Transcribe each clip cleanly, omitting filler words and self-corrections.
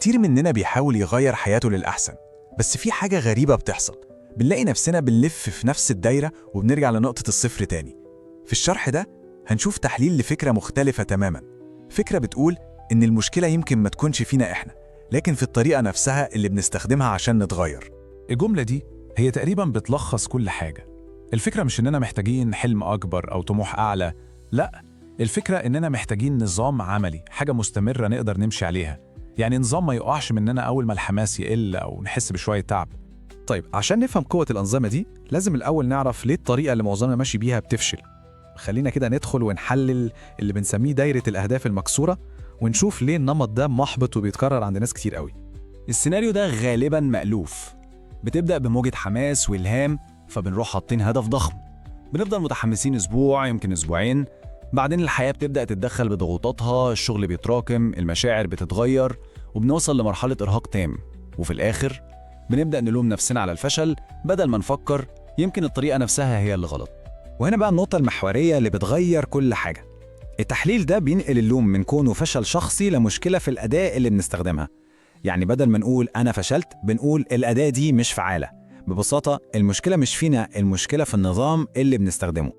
كتير مننا بيحاول يغير حياته للأحسن، بس في حاجة غريبة بتحصل، بنلاقي نفسنا بنلف في نفس الدايرة وبنرجع لنقطة الصفر تاني. في الشرح ده هنشوف تحليل لفكرة مختلفة تماماً، فكرة بتقول إن المشكلة يمكن ما تكونش فينا إحنا، لكن في الطريقة نفسها اللي بنستخدمها عشان نتغير. الجملة دي هي تقريباً بتلخص كل حاجة. الفكرة مش إننا محتاجين حلم أكبر أو طموح أعلى، لأ، الفكرة إننا محتاجين نظام عملي، حاجة مستمرة نقدر نمشي عليها. يعني نظام ما يقعش مننا أول ما الحماس يقل أو نحس بشوية تعب. طيب عشان نفهم قوة الأنظمة دي لازم الأول نعرف ليه الطريقة اللي معظمنا ماشي بيها بتفشل. خلينا كده ندخل ونحلل اللي بنسميه دايرة الأهداف المكسورة، ونشوف ليه النمط ده محبط وبيتكرر عند ناس كتير قوي. السيناريو ده غالبا مألوف، بتبدأ بموجة حماس والهام، فبنروح حاطين هدف ضخم، بنفضل متحمسين أسبوع يمكن أسبوعين، بعدين الحياة بتبدأ تتدخل بضغوطاتها، الشغل بيتراكم، المشاعر بتتغير، وبنوصل لمرحلة إرهاق تام، وفي الآخر بنبدأ نلوم نفسنا على الفشل بدل ما نفكر يمكن الطريقة نفسها هي اللي غلط. وهنا بقى النقطة المحورية اللي بتغير كل حاجة. التحليل ده بينقل اللوم من كونه فشل شخصي لمشكلة في الأداة اللي بنستخدمها. يعني بدل ما نقول أنا فشلت بنقول الأداة دي مش فعالة. ببساطة المشكلة مش فينا، المشكلة في النظام اللي بنستخدمه.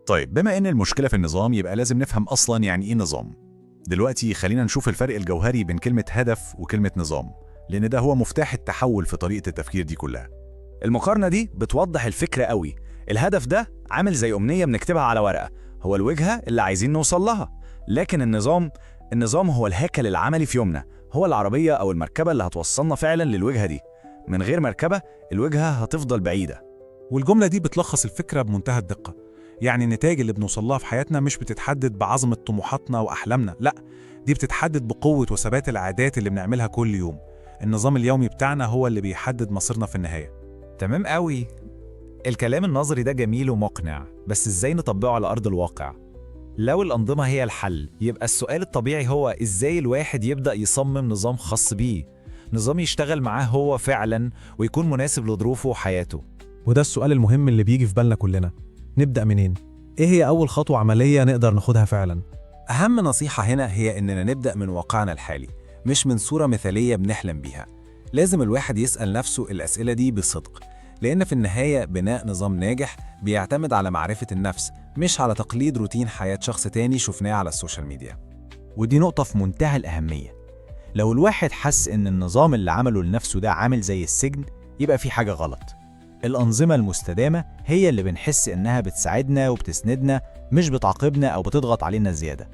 طيب بما إن المشكلة في النظام يبقى لازم نفهم أصلاً يعني إيه نظام. دلوقتي خلينا نشوف الفرق الجوهري بين كلمة هدف وكلمة نظام، لأن ده هو مفتاح التحول في طريقة التفكير دي كلها. المقارنة دي بتوضح الفكرة قوي. الهدف ده عامل زي أمنية بنكتبها على ورقة، هو الوجهة اللي عايزين نوصل لها. لكن النظام هو الهيكل العملي في يومنا، هو العربية أو المركبة اللي هتوصلنا فعلا للوجهة دي. من غير مركبة الوجهة هتفضل بعيدة. والجملة دي بتلخص الفكرة بمنتهى الدقة. يعني النتائج اللي بنوصلها في حياتنا مش بتتحدد بعظمة طموحاتنا وأحلامنا، لأ، دي بتتحدد بقوة وثبات العادات اللي بنعملها كل يوم. النظام اليومي بتاعنا هو اللي بيحدد مصيرنا في النهاية. تمام قوي. الكلام النظري ده جميل ومقنع، بس ازاي نطبقه على أرض الواقع؟ لو الأنظمة هي الحل، يبقى السؤال الطبيعي هو ازاي الواحد يبدأ يصمم نظام خاص بيه، نظام يشتغل معاه هو فعلا ويكون مناسب لظروفه وحياته. وده السؤال المهم اللي بيجي في بالنا كلنا. نبدأ منين؟ ايه هي أول خطوة عملية نقدر ناخدها فعلا؟ أهم نصيحة هنا هي إننا نبدأ من واقعنا الحالي، مش من صورة مثالية بنحلم بيها. لازم الواحد يسأل نفسه الأسئلة دي بصدق، لأن في النهاية بناء نظام ناجح بيعتمد على معرفة النفس، مش على تقليد روتين حياة شخص تاني شفناه على السوشيال ميديا. ودي نقطة في منتهى الأهمية. لو الواحد حس إن النظام اللي عمله لنفسه ده عامل زي السجن، يبقى في حاجة غلط. الأنظمة المستدامة هي اللي بنحس إنها بتساعدنا وبتسندنا، مش بتعاقبنا أو بتضغط علينا زيادة.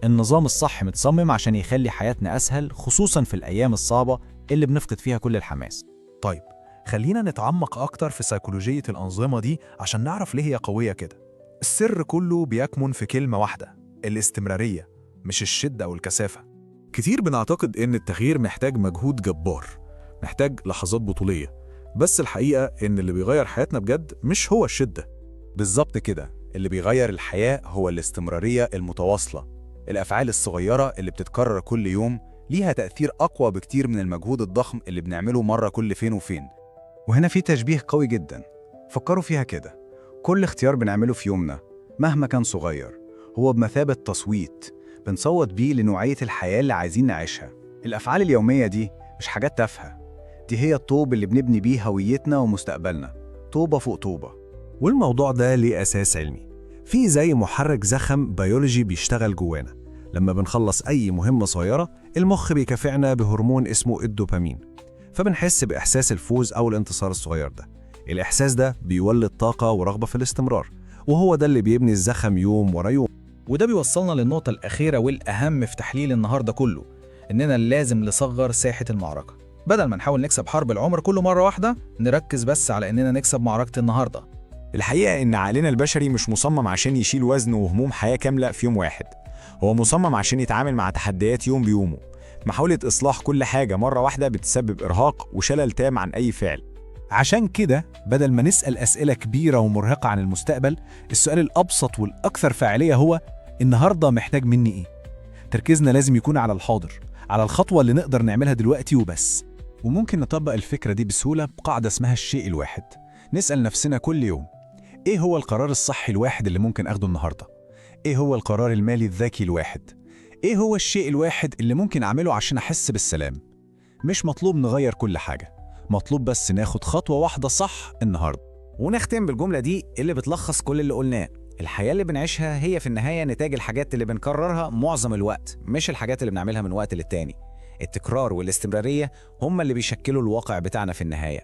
النظام الصح متصمم عشان يخلي حياتنا أسهل، خصوصاً في الأيام الصعبة اللي بنفقد فيها كل الحماس. طيب خلينا نتعمق أكتر في سيكولوجية الأنظمة دي عشان نعرف ليه هي قوية كده. السر كله بيكمن في كلمة واحدة: الاستمرارية، مش الشدة أو الكثافة. كتير بنعتقد إن التغيير محتاج مجهود جبار، محتاج لحظات بطولية، بس الحقيقة إن اللي بيغير حياتنا بجد مش هو الشدة. بالظبط كده، اللي بيغير الحياة هو الاستمرارية المتواصلة. الأفعال الصغيرة اللي بتتكرر كل يوم ليها تأثير أقوى بكتير من المجهود الضخم اللي بنعمله مرة كل فين وفين. وهنا في تشبيه قوي جدا، فكروا فيها كده. كل اختيار بنعمله في يومنا مهما كان صغير هو بمثابة تصويت بنصوت بيه لنوعية الحياة اللي عايزين نعيشها. الأفعال اليومية دي مش حاجات تافهة، دي هي الطوب اللي بنبني بيه هويتنا ومستقبلنا، طوبة فوق طوبة. والموضوع ده ليه أساس علمي، في زي محرك زخم بيولوجي بيشتغل جوانا. لما بنخلص أي مهمة صغيرة المخ بيكافئنا بهرمون اسمه الدوبامين، فبنحس بإحساس الفوز أو الانتصار الصغير ده. الإحساس ده بيولد طاقة ورغبة في الاستمرار، وهو ده اللي بيبني الزخم يوم ورا يوم. وده بيوصلنا للنقطة الأخيرة والأهم في تحليل النهاردة كله، إننا لازم نصغر ساحة المعركة. بدل ما نحاول نكسب حرب العمر كله مرة واحدة، نركز بس على إننا نكسب معركة النهاردة. الحقيقة إن عقلنا البشري مش مصمم عشان يشيل وزن وهموم حياة كاملة في يوم واحد، هو مصمم عشان يتعامل مع تحديات يوم بيومه. محاولة إصلاح كل حاجة مرة واحدة بتسبب إرهاق وشلل تام عن أي فعل. عشان كده بدل ما نسأل أسئلة كبيرة ومرهقة عن المستقبل، السؤال الأبسط والأكثر فاعلية هو النهاردة محتاج مني إيه؟ تركيزنا لازم يكون على الحاضر، على الخطوة اللي نقدر نعملها دلوقتي وبس. وممكن نطبق الفكرة دي بسهولة بقاعدة اسمها الشيء الواحد. نسأل نفسنا كل يوم: إيه هو القرار الصحي الواحد اللي ممكن أخده النهاردة؟ إيه هو القرار المالي الذكي الواحد؟ إيه هو الشيء الواحد اللي ممكن أعمله عشان أحس بالسلام؟ مش مطلوب نغير كل حاجة، مطلوب بس ناخد خطوة واحدة صح النهاردة. ونختم بالجملة دي اللي بتلخص كل اللي قلناه: الحياة اللي بنعيشها هي في النهاية نتاج الحاجات اللي بنكررها معظم الوقت، مش الحاجات اللي بنعملها من وقت للتاني. التكرار والاستمرارية هم اللي بيشكلوا الواقع بتاعنا في النهاية.